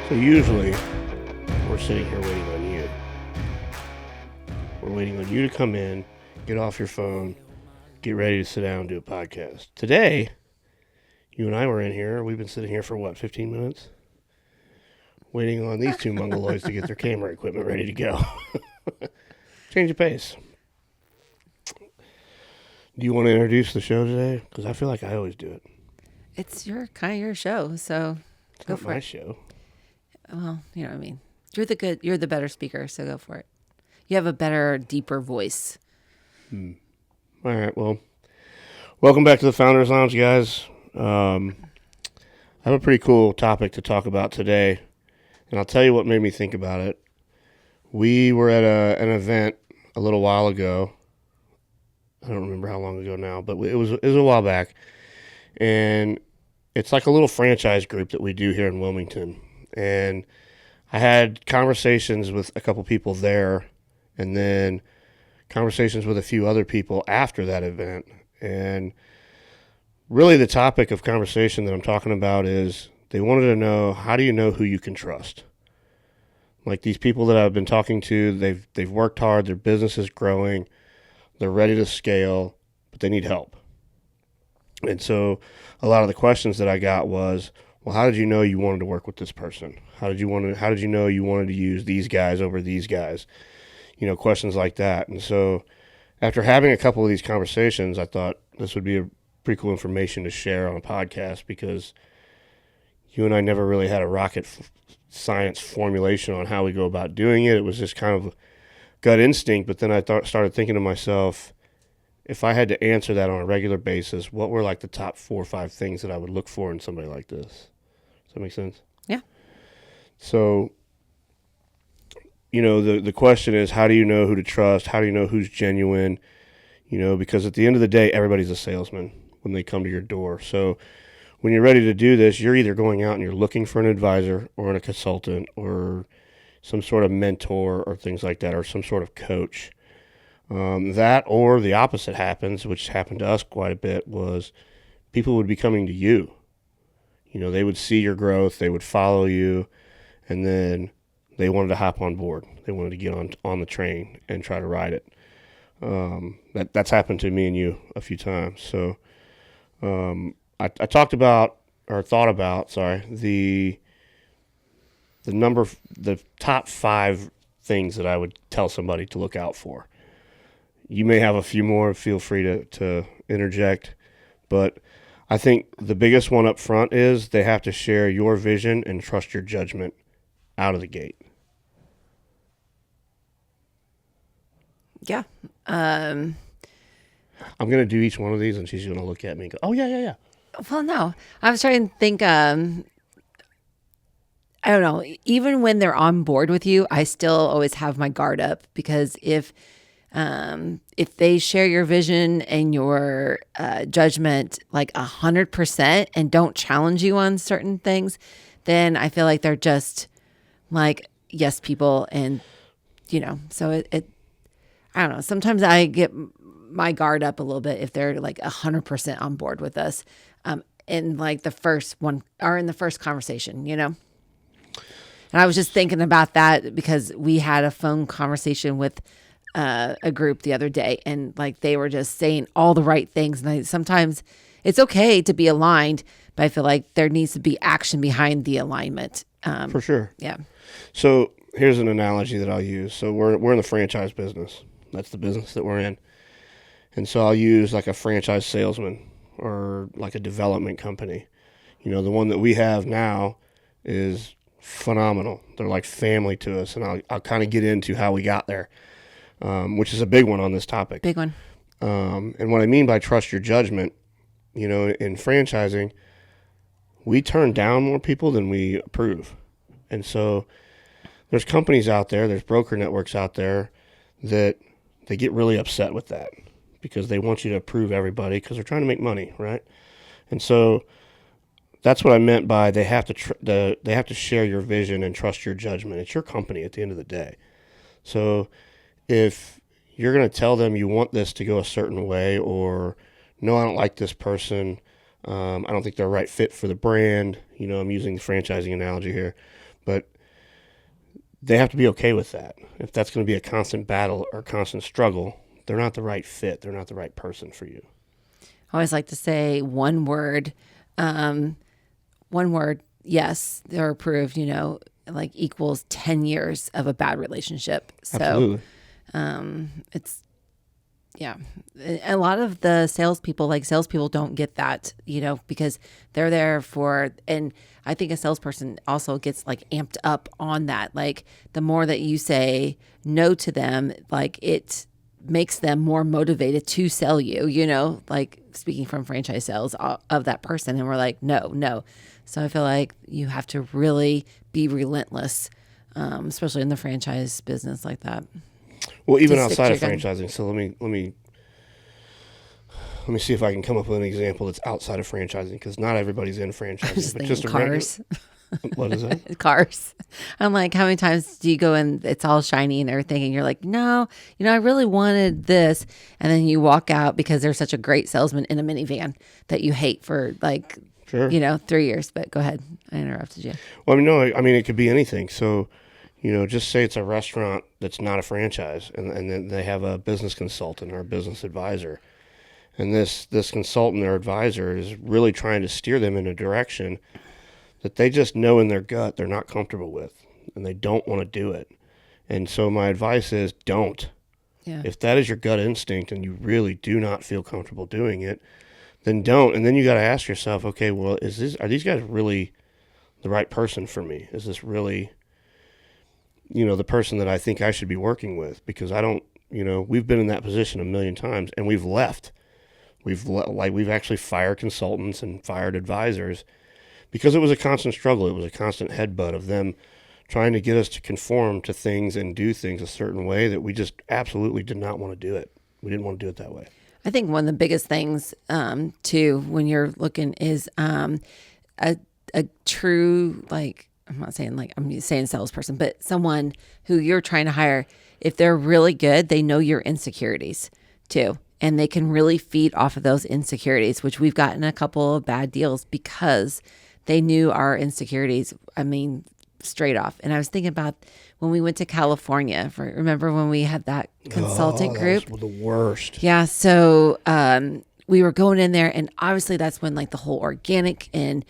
So usually, we're sitting here waiting on you. We're waiting on you to come in, get off your phone, get ready to sit down and do a podcast. Today, you and I were in here. We've been sitting here for, 15 minutes? Waiting on these two mongoloids to get their camera equipment ready to go. Change of pace. Do you want to introduce the show today? Because I feel like I always do it. It's your show, so It's go not for my it. show. Well, you know what I mean. You're the better speaker, so go for it. You have a better, deeper voice. All right, well, welcome back to the Founders Lounge, guys. I have a pretty cool topic to talk about today, and I'll tell you what made me think about it. We were at an event a little while ago. I don't remember how long ago now, but it was a while back, and it's like a little franchise group that we do here in Wilmington. And I had conversations with a couple people there, and then conversations with a few other people after that event. And really the topic of conversation that I'm talking about is they wanted to know, how do you know who you can trust? Like these people that I've been talking to, they've worked hard, their business is growing, they're ready to scale, but they need help. And so a lot of the questions that I got was, well, how did you know you wanted to work with this person? How did you know you wanted to use these guys over these guys? You know, questions like that. And so after having a couple of these conversations, I thought this would be a pretty cool information to share on a podcast, because you and I never really had a rocket science formulation on how we go about doing it. It was just kind of gut instinct. But then I started thinking to myself, if I had to answer that on a regular basis, what were like the top 4 or 5 things that I would look for in somebody like this? Does that make sense? Yeah. So, you know, the question is, how do you know who to trust? How do you know who's genuine? You know, because at the end of the day, everybody's a salesman when they come to your door. So when you're ready to do this, you're either going out and you're looking for an advisor or a consultant or some sort of mentor or things like that, or some sort of coach. That or the opposite happens, which happened to us quite a bit, was people would be coming to you. You know, they would see your growth, they would follow you, and then they wanted to hop on board. They wanted to get on the train and try to ride it. That's happened to me and you a few times. So I thought about the top 5 things that I would tell somebody to look out for. You may have a few more, feel free to interject, but I think the biggest one up front is they have to share your vision and trust your judgment out of the gate. Yeah. I'm going to do each one of these, and she's going to look at me and go, oh, yeah. Well, no. I was trying to think, I don't know. Even when they're on board with you, I still always have my guard up, because if they share your vision and your judgment like 100% and don't challenge you on certain things, then I feel like they're just like yes people. And you know, so it I don't know. Sometimes I get my guard up a little bit if they're like 100% on board with us, in like the first one or in the first conversation, you know. And I was just thinking about that because we had a phone conversation with a group the other day, and like they were just saying all the right things. And sometimes it's okay to be aligned, but I feel like there needs to be action behind the alignment. For sure. Yeah. So here's an analogy that I'll use. So we're in the franchise business. That's the business that we're in. And so I'll use like a franchise salesman or like a development company. You know, the one that we have now is phenomenal. They're like family to us, and I'll kind of get into how we got there, which is a big one on this topic. Big one. And what I mean by trust your judgment, you know, in franchising, we turn down more people than we approve. And so there's companies out there, there's broker networks out there that they get really upset with that because they want you to approve everybody because they're trying to make money, right? And so that's what I meant by they have to share your vision and trust your judgment. It's your company at the end of the day. So if you're going to tell them you want this to go a certain way, or no, I don't like this person, I don't think they're a right fit for the brand. You know, I'm using the franchising analogy here, But they have to be okay with that. If that's going to be a constant battle or constant struggle, they're not the right fit. They're not the right person for you. I always like to say one word, yes, they're approved, like equals 10 years of a bad relationship. So Absolutely. it's, yeah. A lot of the salespeople don't get that, because they're there for, and I think a salesperson also gets like amped up on that. Like the more that you say no to them, like it makes them more motivated to sell you, like speaking from franchise sales of that person. And we're like, no. So I feel like you have to really be relentless, especially in the franchise business like that. Well, even outside of franchising. So let me see if I can come up with an example that's outside of franchising, because not everybody's in franchising. But just cars. What is that? Cars. I'm like, how many times do you go in, it's all shiny and everything, and you're like, no, I really wanted this. And then you walk out because there's such a great salesman in a minivan that you hate for like, Sure. 3 years. But go ahead. I interrupted you. Well, no, it could be anything. So, just say it's a restaurant that's not a franchise, and then they have a business consultant or a business advisor. And this consultant or advisor is really trying to steer them in a direction that they just know in their gut they're not comfortable with, and they don't want to do it. And so my advice is don't. Yeah. If that is your gut instinct and you really do not feel comfortable doing it, then don't. And then you got to ask yourself, okay, well, are these guys really the right person for me? Is this really, the person that I think I should be working with? Because I don't, we've been in that position a million times, and we've left. We've actually fired consultants and fired advisors because it was a constant struggle. It was a constant headbutt of them trying to get us to conform to things and do things a certain way that we just absolutely did not want to do it. We didn't want to do it that way. I think one of the biggest things, too, when you're looking is a true, like, I'm saying salesperson, but someone who you're trying to hire, if they're really good, they know your insecurities, too. And they can really feed off of those insecurities, which we've gotten a couple of bad deals because they knew our insecurities, straight off. And I was thinking about when we went to California. Remember when we had that consultant group? That was the worst. Yeah. So we were going in there, and obviously that's when like the whole organic and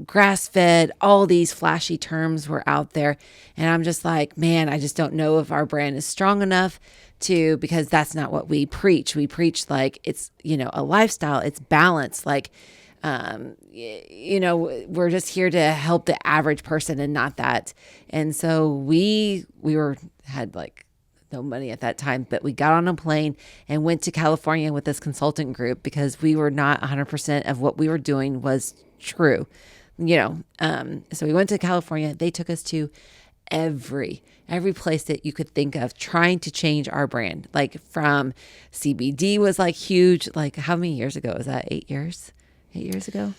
grass-fed, all these flashy terms were out there. And I'm just like, man, I just don't know if our brand is strong enough because that's not what we preach. We preach like it's, a lifestyle, it's balance. Like, we're just here to help the average person and not that. And so we had like no money at that time, but we got on a plane and went to California with this consultant group because we were not 100% of what we were doing was true, so we went to California. They took us to every place that you could think of trying to change our brand. Like from CBD was like huge. Like how many years ago was that? 8 years? 8 years ago?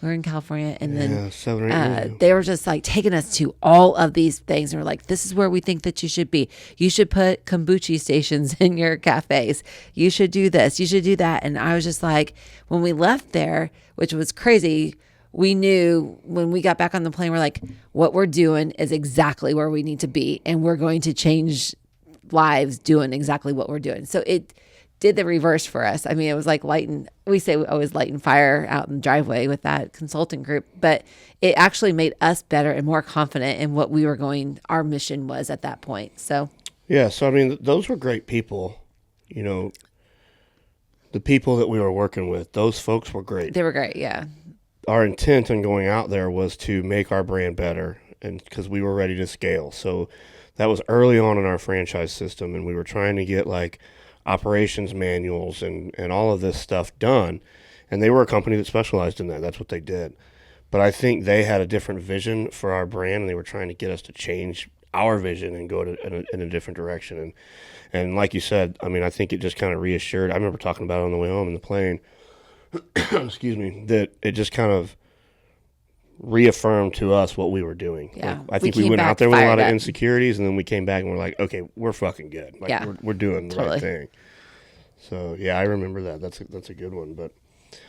We were in California, and then 7 or 8 years ago. They were just like taking us to all of these things. And we're like, this is where we think that you should be. You should put kombucha stations in your cafes. You should do this. You should do that. And I was just like, when we left there, which was crazy, we knew when we got back on the plane, we're like, what we're doing is exactly where we need to be. And we're going to change lives doing exactly what we're doing. So it did the reverse for us. It was like we say we always lighting fire out in the driveway with that consulting group, but it actually made us better and more confident in what our mission was at that point. So, yeah. So, those were great people, the people that we were working with, those folks were great. They were great. Yeah. Our intent in going out there was to make our brand better, and because we were ready to scale. So that was early on in our franchise system, and we were trying to get like operations manuals and all of this stuff done. And they were a company that specialized in that. That's what they did. But I think they had a different vision for our brand, and they were trying to get us to change our vision and go in a different direction. And like you said, I think it just kind of reassured. I remember talking about it on the way home in the plane, excuse me, that it just kind of reaffirmed to us what we were doing. Yeah. I think we went out there with a lot of insecurities, and then we came back and we're like, okay, we're fucking good. Like, yeah, we're doing the right thing. So yeah, I remember that. That's a good one. But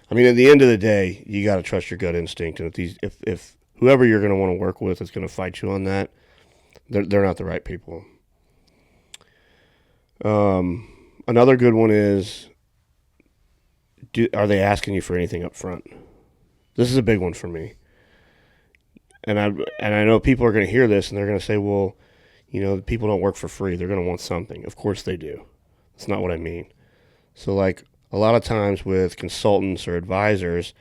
at the end of the day, you got to trust your gut instinct. And if whoever you're going to want to work with is going to fight you on that. They're not the right people. Another good one is, are they asking you for anything up front? This is a big one for me. And I know people are going to hear this and they're going to say, well, people don't work for free. They're going to want something. Of course they do. That's not what I mean. So like a lot of times with consultants or advisors,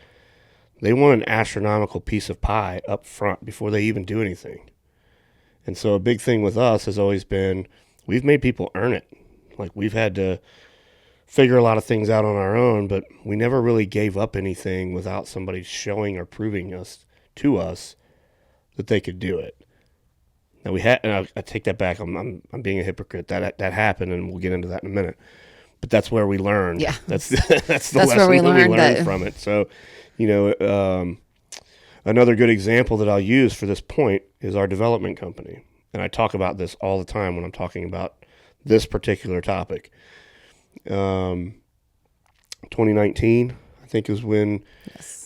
they want an astronomical piece of pie up front before they even do anything. And so a big thing with us has always been, we've made people earn it. Like we've had to figure a lot of things out on our own, but we never really gave up anything without somebody showing or proving to us that they could do it. Now and I take that back. I'm being a hypocrite. That happened, and we'll get into that in a minute. But that's where we learned. Yeah, that's the lesson where we that we learned that. from it. So, another good example that I'll use for this point is our development company, and I talk about this all the time when I'm talking about this particular topic. 2019, I think, is when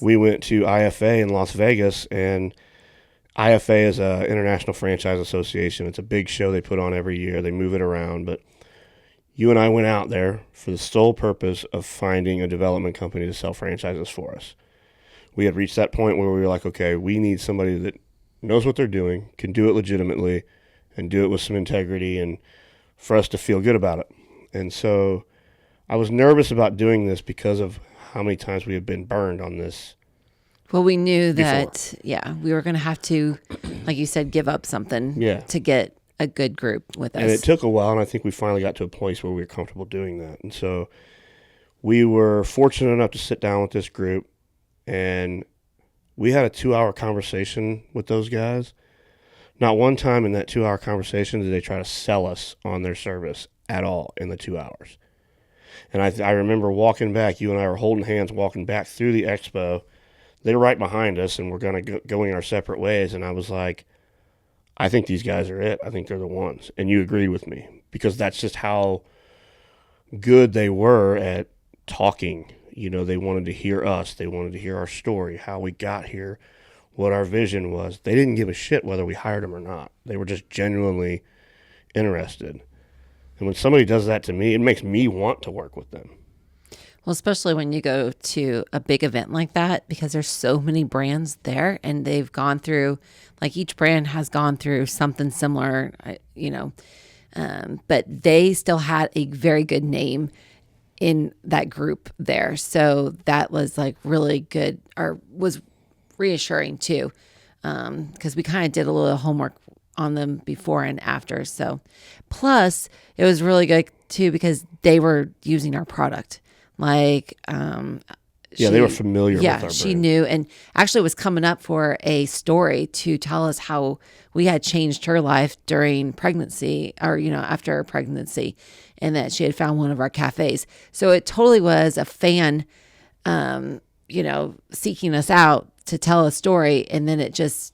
we went to IFA in Las Vegas, and IFA is an International Franchise Association. It's a big show they put on every year. They move it around, but you and I went out there for the sole purpose of finding a development company to sell franchises for us. We had reached that point where we were like, okay, we need somebody that knows what they're doing, can do it legitimately, and do it with some integrity, and for us to feel good about it. And so I was nervous about doing this because of how many times we had been burned on this. Well, we knew that, we were going to have to, like you said, give up something to get a good group with us. And it took a while, and I think we finally got to a place where we were comfortable doing that. And so we were fortunate enough to sit down with this group, and we had a 2-hour conversation with those guys. Not one time in that 2-hour conversation did they try to sell us on their service at all in the 2 hours. And I remember walking back, you and I were holding hands walking back through the expo. They were right behind us, and we're going our separate ways. And I was like, I think these guys are it. I think they're the ones. And you agreed with me, because that's just how good they were at talking. They wanted to hear us. They wanted to hear our story, how we got here, what our vision was. They didn't give a shit whether we hired them or not. They were just genuinely interested. And when somebody does that to me, it makes me want to work with them. Well, especially when you go to a big event like that, because there's so many brands there, and they've gone through, like each brand has gone through something similar, but they still had a very good name in that group there. So that was like really good, or was reassuring too, because we kind of did a little homework on them before and after. So plus it was really good too, because they were using our product. Like, they were familiar with our brand. She knew, and actually was coming up for a story to tell us how we had changed her life during pregnancy, or, after her pregnancy, and that she had found one of our cafes. So it totally was a fan, seeking us out to tell a story. And then it just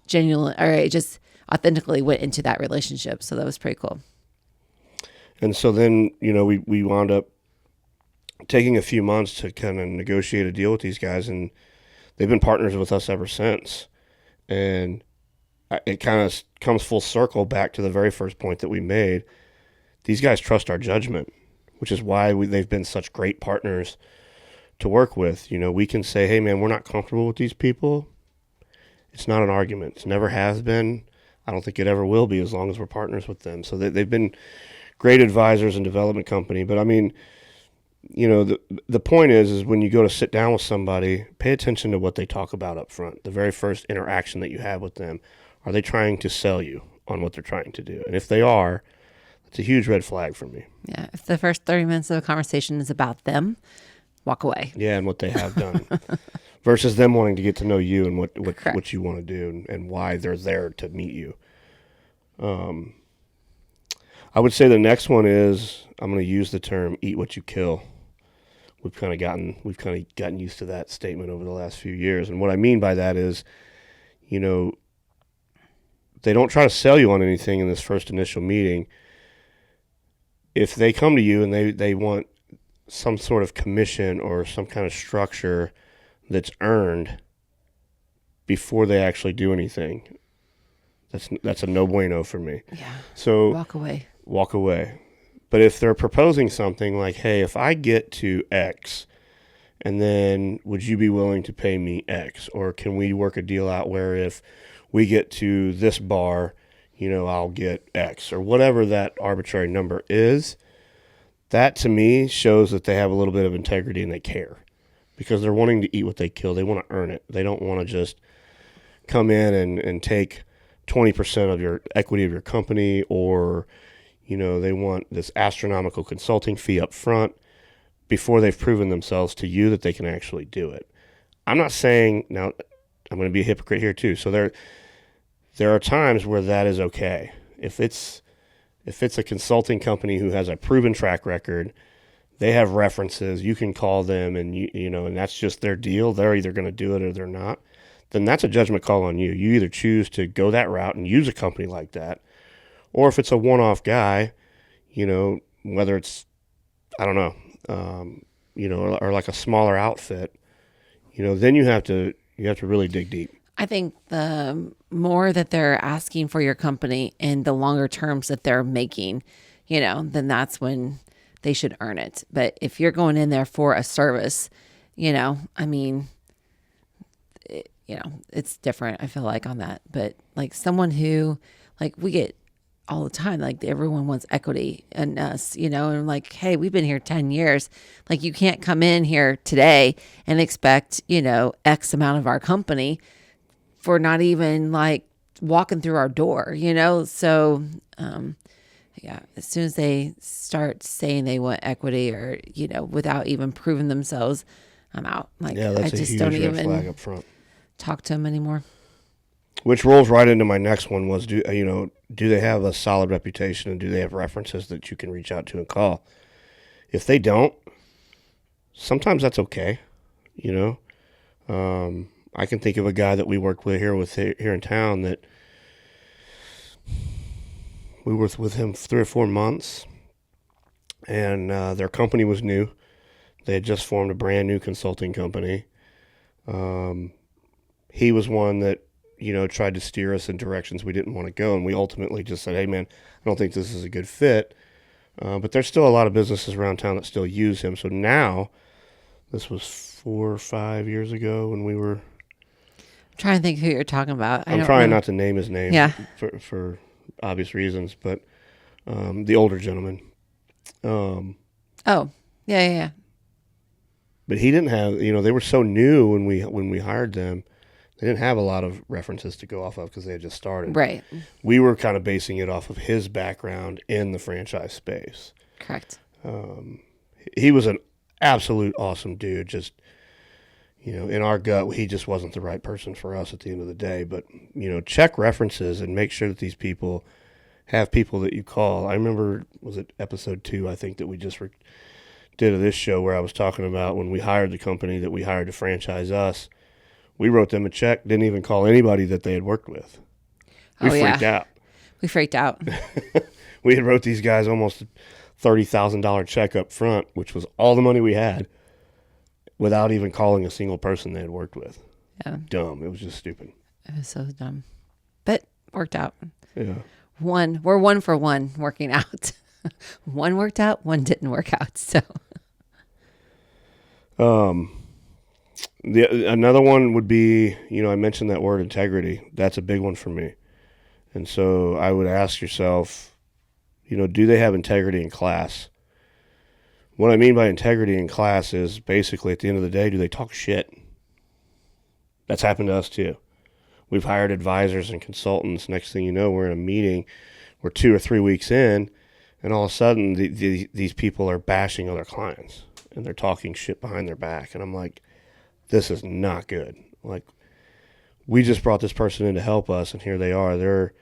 authentically went into that relationship. So that was pretty cool. And so then, we wound up taking a few months to kind of negotiate a deal with these guys, and they've been partners with us ever since. And it kind of comes full circle back to the very first point that we made. These guys trust our judgment, which is why they've been such great partners to work with. We can say, hey man, we're not comfortable with these people. It's not an argument. It never has been. I don't think it ever will be, as long as we're partners with them. So they've been great advisors and development company. But I mean, the point is when you go to sit down with somebody, pay attention to what they talk about up front. The very first interaction that you have with them, are they trying to sell you on what they're trying to do? And if they are, it's a huge red flag for me. Yeah, if the first 30 minutes of a conversation is about them, walk away. Yeah, and what they have done, versus them wanting to get to know you and what you want to do and why they're there to meet you. I would say the next one is, I'm going to use the term "eat what you kill." We've kind of gotten used to that statement over the last few years, and what I mean by that is, they don't try to sell you on anything in this first initial meeting. If they come to you and they want some sort of commission or some kind of structure that's earned before they actually do anything, that's a no bueno for me. Yeah. So Walk away. walk away. But if they're proposing something like, hey, if I get to X, and then would you be willing to pay me X? Or can we work a deal out where if we get to this bar, I'll get X, or whatever that arbitrary number is. That to me shows that they have a little bit of integrity and they care, because they're wanting to eat what they kill. They want to earn it. They don't want to just come in and take 20% of your equity of your company, or they want this astronomical consulting fee up front before they've proven themselves to you that they can actually do it. I'm not saying, now I'm going to be a hypocrite here too. So there are times where that is okay. If it's a consulting company who has a proven track record, they have references, you can call them, and and that's just their deal. They're either going to do it or they're not. Then that's a judgment call on you. You either choose to go that route and use a company like that, or if it's a one-off guy, whether it's, I don't know, or like a smaller outfit, then you have to really dig deep. I think the more that they're asking for your company and the longer terms that they're making, then that's when they should earn it. But if you're going in there for a service, it's different, I feel like, on that. But like someone who, like, we get all the time, like everyone wants equity in us, and like, hey, we've been here 10 years. Like, you can't come in here today and expect, X amount of our company for not even like walking through our door, So, as soon as they start saying they want equity, or, without even proving themselves, I'm out. Like, I just don't even flag up front. Talk to them anymore. Which rolls right into my next one was, do they have a solid reputation, and do they have references that you can reach out to and call? If they don't, sometimes that's okay. I can think of a guy that we worked with here in town that we worked with him 3 or 4 months, and their company was new. They had just formed a brand new consulting company. He was one that, tried to steer us in directions we didn't want to go, and we ultimately just said, hey, man, I don't think this is a good fit. But there's still a lot of businesses around town that still use him. So now, this was 4 or 5 years ago when we were... I'm trying to think who you're talking about. I'm trying not to name his name, yeah, for obvious reasons, but the older gentleman. Yeah. But he didn't have, they were so new when we hired them. They didn't have a lot of references to go off of because they had just started. Right. We were kind of basing it off of his background in the franchise space. Correct. He was an absolute awesome dude. Just, in our gut, he just wasn't the right person for us at the end of the day. But, check references and make sure that these people have people that you call. I remember, was it episode 2, I think, that we just did of this show, where I was talking about when we hired the company that we hired to franchise us. We wrote them a check, didn't even call anybody that they had worked with. We freaked out. We freaked out. We had wrote these guys almost $30,000 check up front, which was all the money we had, without even calling a single person they had worked with. Yeah. Dumb. It was just stupid. It was so dumb. But worked out. Yeah. We're 1 for 1 working out. One worked out, one didn't work out. So another one would be, I mentioned that word integrity. That's a big one for me. And so I would ask yourself, do they have integrity in class? What I mean by integrity in class is basically, at the end of the day, do they talk shit? That's happened to us too. We've hired advisors and consultants. Next thing you know, we're in a meeting. We're 2 or 3 weeks in, and all of a sudden, these people are bashing other clients, and they're talking shit behind their back. And I'm like, this is not good. Like, we just brought this person in to help us, and here they are. They're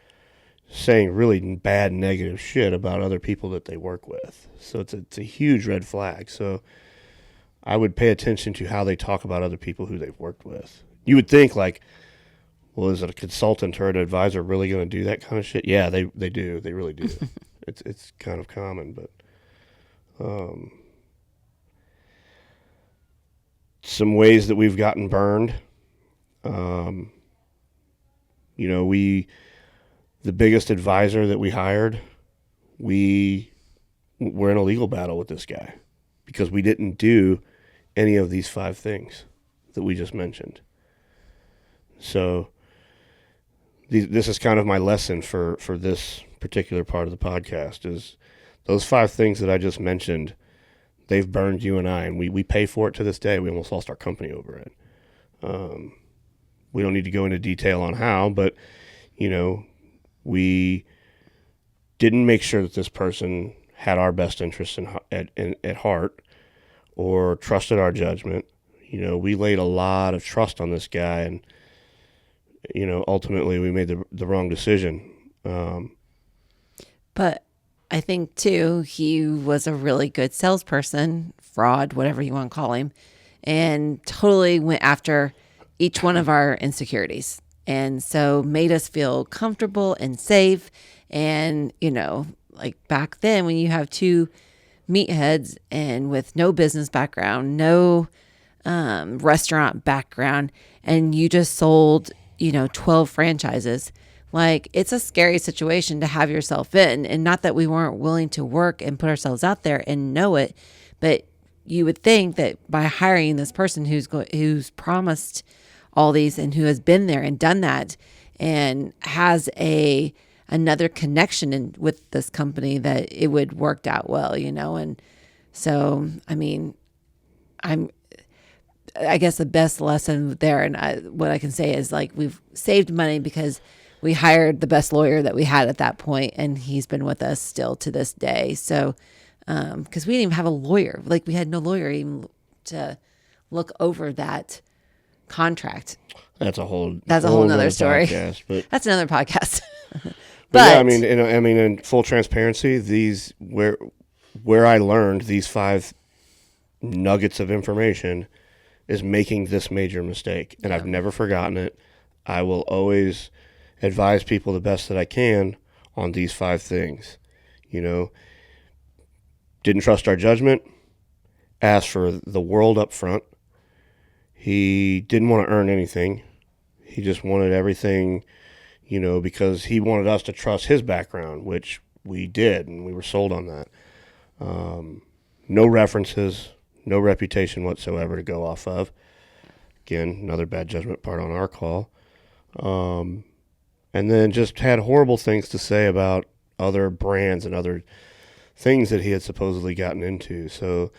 saying really bad, negative shit about other people that they work with. So it's a huge red flag. So I would pay attention to how they talk about other people who they've worked with. You would think, like, well, is it a consultant or an advisor really going to do that kind of shit? Yeah, they do. They really do. It's kind of common, but some ways that we've gotten burned. The biggest advisor that we hired, we're in a legal battle with this guy because we didn't do any of these 5 things that we just mentioned. So this is kind of my lesson for this particular part of the podcast is those 5 things that I just mentioned, they've burned you and I, and we pay for it to this day. We almost lost our company over it. We don't need to go into detail on how, but, we didn't make sure that this person had our best interests at heart or trusted our judgment. We laid a lot of trust on this guy, and, ultimately we made the wrong decision. But I think, too, he was a really good salesperson, fraud, whatever you want to call him, and totally went after each one of our insecurities. And so made us feel comfortable and safe. And, like back then when you have 2 meatheads and with no business background, no restaurant background, and you just sold, 12 franchises, like it's a scary situation to have yourself in. And not that we weren't willing to work and put ourselves out there and know it, but you would think that by hiring this person who's promised all these and who has been there and done that and has another connection with this company, that it would worked out well, and so, I guess the best lesson there, and what I can say is, like, we've saved money because we hired the best lawyer that we had at that point, and he's been with us still to this day. So, because we didn't even have a lawyer, like we had no lawyer even to look over that contract. That's a whole nother story. Podcast, but that's another podcast. but yeah, in full transparency, these where I learned these 5 nuggets of information is making this major mistake, and I've never forgotten it. I will always advise people the best that I can on these 5 things. Didn't trust our judgment, asked for the world up front. He didn't want to earn anything. He just wanted everything, because he wanted us to trust his background, which we did, and we were sold on that. No references, no reputation whatsoever to go off of. Again, another bad judgment part on our call. And then just had horrible things to say about other brands and other things that he had supposedly gotten into. So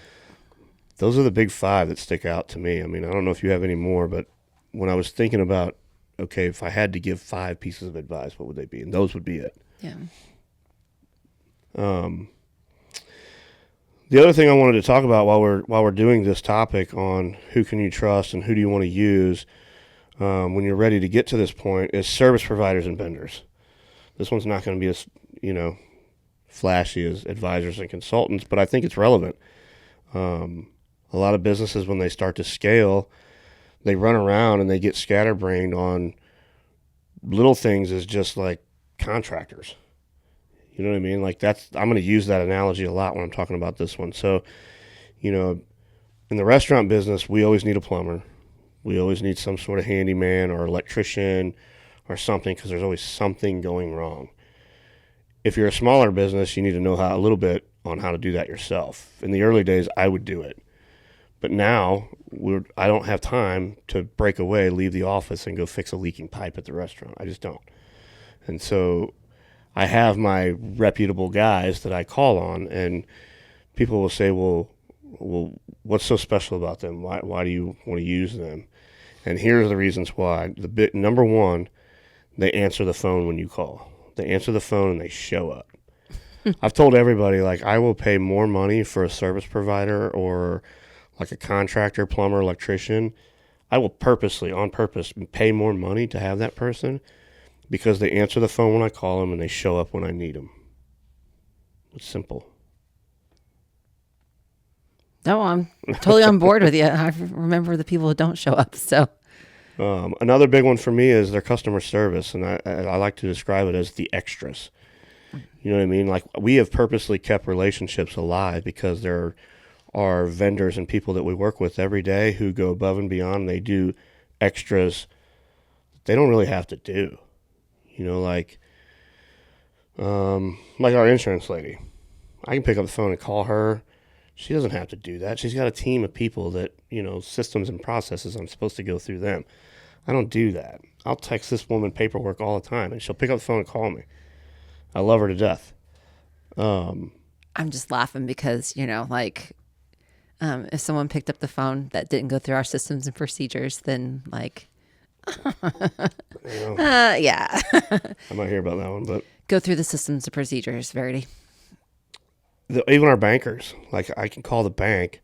those are the big 5 that stick out to me. I don't know if you have any more, but when I was thinking about, okay, if I had to give 5 pieces of advice, what would they be? And those would be it. Yeah. The other thing I wanted to talk about while we're doing this topic on who can you trust and who do you want to use when you're ready to get to this point is service providers and vendors. This one's not going to be as flashy as advisors and consultants, but I think it's relevant. A lot of businesses, when they start to scale, they run around and they get scatterbrained on little things as just like contractors. You know what I mean? Like I'm going to use that analogy a lot when I'm talking about this one. So, in the restaurant business, we always need a plumber. We always need some sort of handyman or electrician or something, because there's always something going wrong. If you're a smaller business, you need to know a little bit on how to do that yourself. In the early days, I would do it. But now I don't have time to break away, leave the office, and go fix a leaking pipe at the restaurant. I just don't. And so I have my reputable guys that I call on, and people will say, well, what's so special about them? Why do you want to use them? And here's the reasons why. Number one, they answer the phone when you call. They answer the phone and they show up. I've told everybody, like, I will pay more money for a service provider or like a contractor, plumber, electrician. I will on purpose, pay more money to have that person because they answer the phone when I call them and they show up when I need them. It's simple. No, I'm totally on board with you. I remember the people who don't show up. So another big one for me is their customer service, and I like to describe it as the extras. You know what I mean? Like, we have purposely kept relationships alive because there are vendors and people that we work with every day who go above and beyond. They do extras they don't really have to do. Like our insurance lady. I can pick up the phone and call her. She doesn't have to do that. She's got a team of people that, systems and processes. I'm supposed to go through them. I don't do that. I'll text this woman paperwork all the time, and she'll pick up the phone and call me. I love her to death. I'm just laughing because, if someone picked up the phone that didn't go through our systems and procedures, then yeah. I might hear about that one, but Go through the systems and procedures, Verity. Even our bankers, like I can call the bank,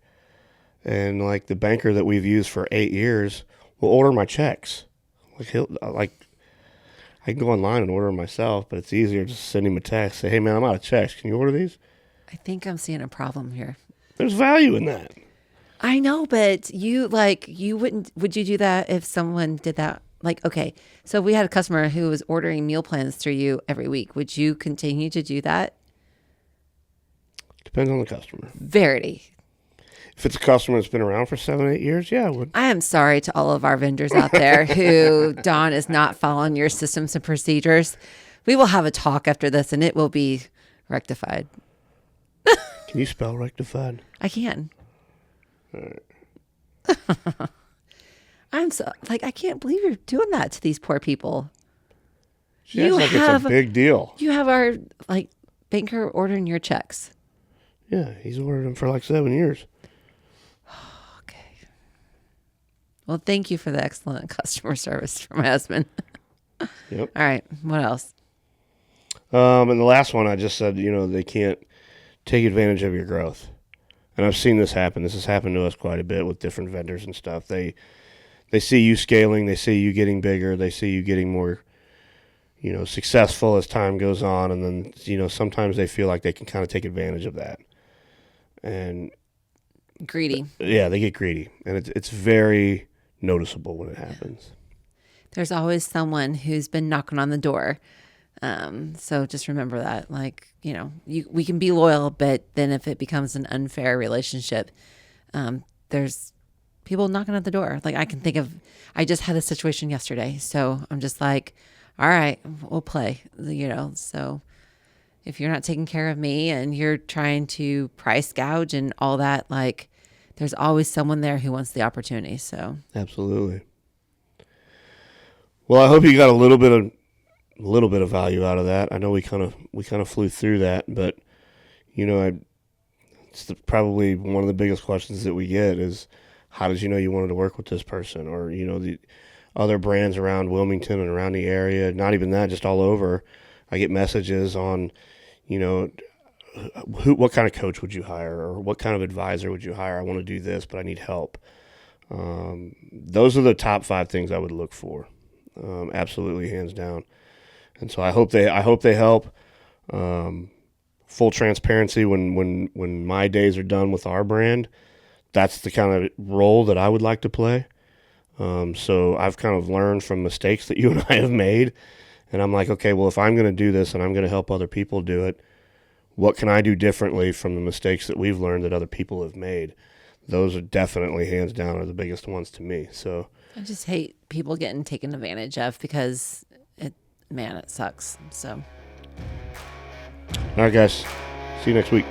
and like the banker that we've used for 8 years will order my checks. I can go online and order them myself, but it's easier just to send him a text. Say, hey man, I'm out of checks. Can you order these? I think I'm seeing a problem here. There's value in that. I know, but you wouldn't, would you do that if someone did that? Okay, so we had a customer who was ordering meal plans through you every week. Would you continue to do that? Depends on the customer. Verity. If it's a customer that's been around for 7, 8 years, yeah, I would. I am sorry to all of our vendors out there who Don is not following your systems and procedures. We will have a talk after this and it will be rectified. Can you spell rectified? I can. All right. I'm so I can't believe you're doing that to these poor people. She acts like it's a big deal. You have our banker ordering your checks. Yeah, he's ordered them for 7 years. Okay. Well, thank you for the excellent customer service for my husband. Yep. All right. What else? And the last one, I just said, they can't take advantage of your growth. And I've seen this happen. This has happened to us quite a bit with different vendors and stuff. They see you scaling. They see you getting bigger. They see you getting more, successful as time goes on. And then, sometimes they feel like they can kind of take advantage of that. And greedy. Yeah, they get greedy. And it's very noticeable when it happens. There's always someone who's been knocking on the door. So just remember that, we can be loyal, but then if it becomes an unfair relationship, there's people knocking at the door. I can think of, I just had a situation yesterday. So I'm just all right, we'll play, so if you're not taking care of me and you're trying to price gouge and all that, there's always someone there who wants the opportunity. So absolutely. Well, I hope you got a little bit of value out of that. I know we kind of flew through that, but it's probably one of the biggest questions that we get is, how did you wanted to work with this person? Or the other brands around Wilmington and around the area. Not even that, just all over. I get messages on, what kind of coach would you hire, or what kind of advisor would you hire? I want to do this, but I need help. Those are the top 5 things I would look for. Absolutely, hands down. And so I hope they help. Full transparency, when my days are done with our brand, that's the kind of role that I would like to play. So I've kind of learned from mistakes that you and I have made, and I'm like, okay, well, if I'm going to do this and I'm going to help other people do it, what can I do differently from the mistakes that we've learned that other people have made? Those are definitely, hands down, are the biggest ones to me. So I just hate people getting taken advantage of because it sucks. So. All right, guys. See you next week.